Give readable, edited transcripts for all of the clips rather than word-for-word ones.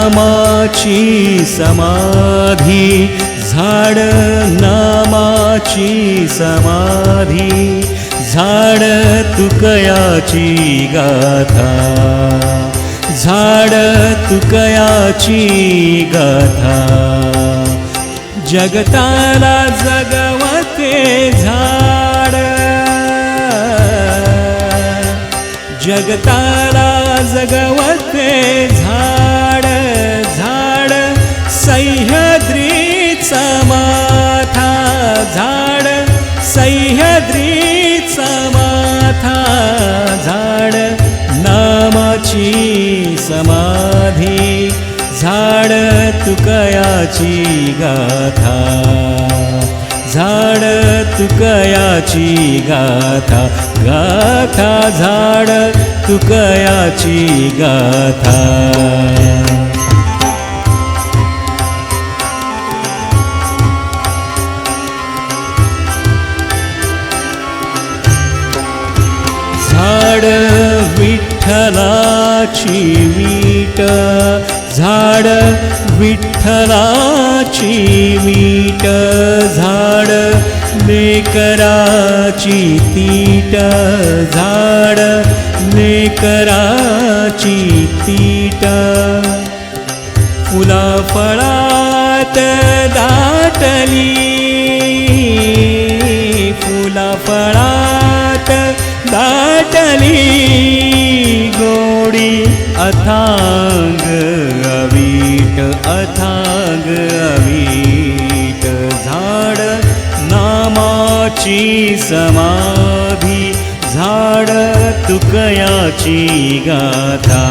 नामाची समाधी, झाड नामाची समाधी, झाड तुकयाची गाथा, झाड तुकयाची गाथा. जगताला जगवते झाड, जगताला जगवते झाड, झाड सह्याद्रीचा माथा, झाड सह्याद्रीचा माथा, झाड नामाची समाधी, झाड तुकयाची गाथा, झाड तुकयाची गाथा, गाथा झाड तुकयाची गाथा. झाड विठ्ठलाची वीट, झाड विठ्ठलाची वीट, झाड लेकराची तीट, झाड लेकराची तीट. फुला फळात दाटली, फुला फळात दाटली गोडी अथांग अवीट, अथांग अवीट. झाड नामाची समाधी, झाड तुकयाची गाथा.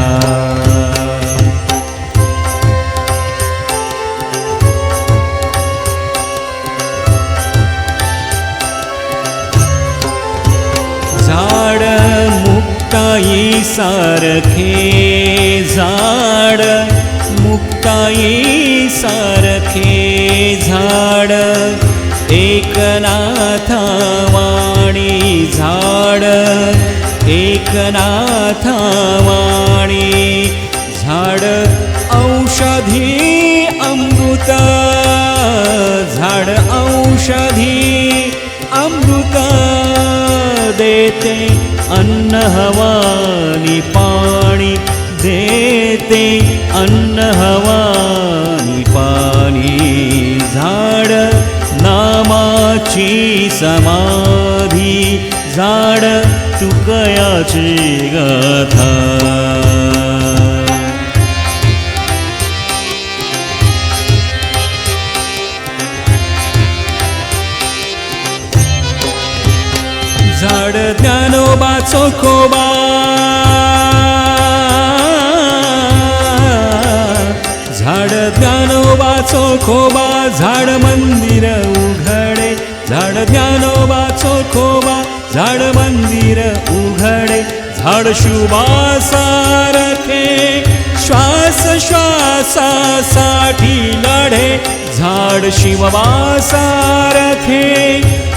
झाड मुक्ताई सारखे, झाड मुक्ताई सारखे, झाड एकनाथवाणी, झाड एकनाथवाणी. झाड औषधी अमृत, झाड औषधी अमृत देते, अन्न हवानी पाणी देते, अन्न हवानी पाणी. झाड नामाची समाधी, झाड तुकयाची गाथा. झाड ज्ञानोबाचो खोबा, झाड ज्ञानोबाचो खोबा, झाड मंदिर उघडे, झाड ज्ञानोबाचो खोबा, झाड मंदिर उघडे. झाड शुभासारखे श्वास श्वासासाठी लढे, झाड शिववासारखे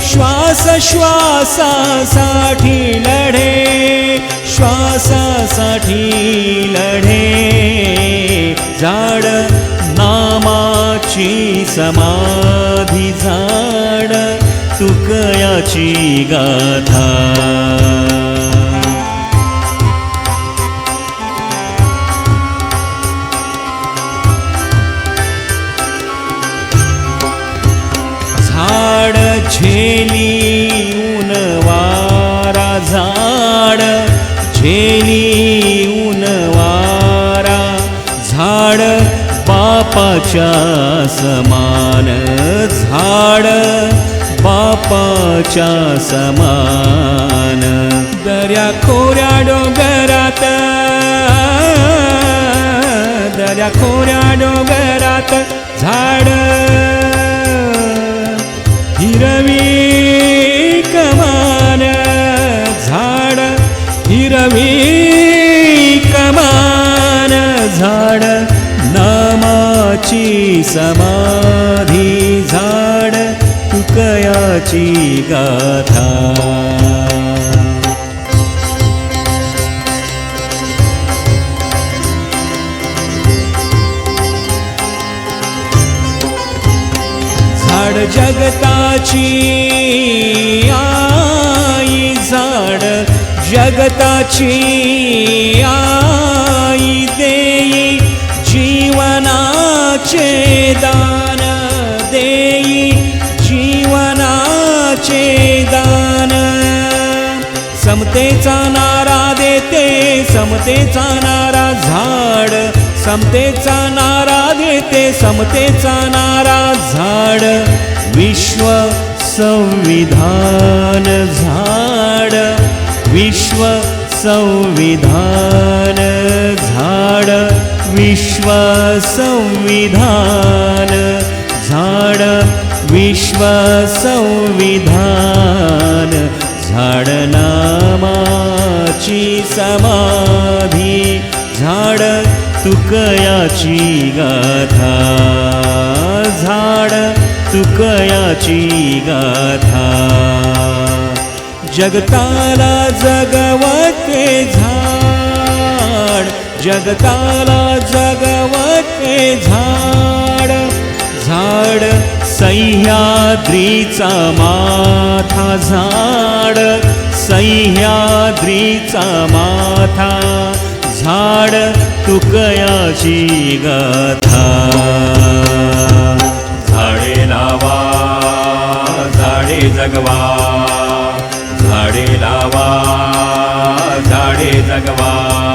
श्वास श्वासासाठी लढे, श्वासासाठी लढे. झाड नामाची समाधी, झाड तुकयाची गाथा. झाड झेली ऊन वारा, झाड झेली ऊन वारा, झाड बापाच्या समान, झाड बापाच्या समान. दर्या खोऱ्या डोंगरात, दर्या खोऱ्या डोंगरात, झाड हिरवी कमान, झाड हिरवी कमान. झाड नामाची समाधी, झाड तुकयाची गाथा. झाड जगताची आई, झाड जगताची आई, देई जीवनाचे दान, देई जीवनाचे दान. समतेचा नारा देते, समतेचा नारा झाड, समतेचा नारा देते, समतेचा नारा झाड. विश्व संविधान झाड, विश्व संविधान झाड, विश्व संविधान झाड, विश्व संविधान झाड. नामाची समाधी झाड, तुकयाची गाथा झाड, तुकयाची गाथा. जगताला जगवते झाड, जगताला जगवते झाड. झाड सह्याद्रीचा माथा झाड, सह्याद्रीचा माथा झाड, तुकयाची गाथा. झाडे लावा, झाडे जगवा, झाडे लावा, झाडे जगवा.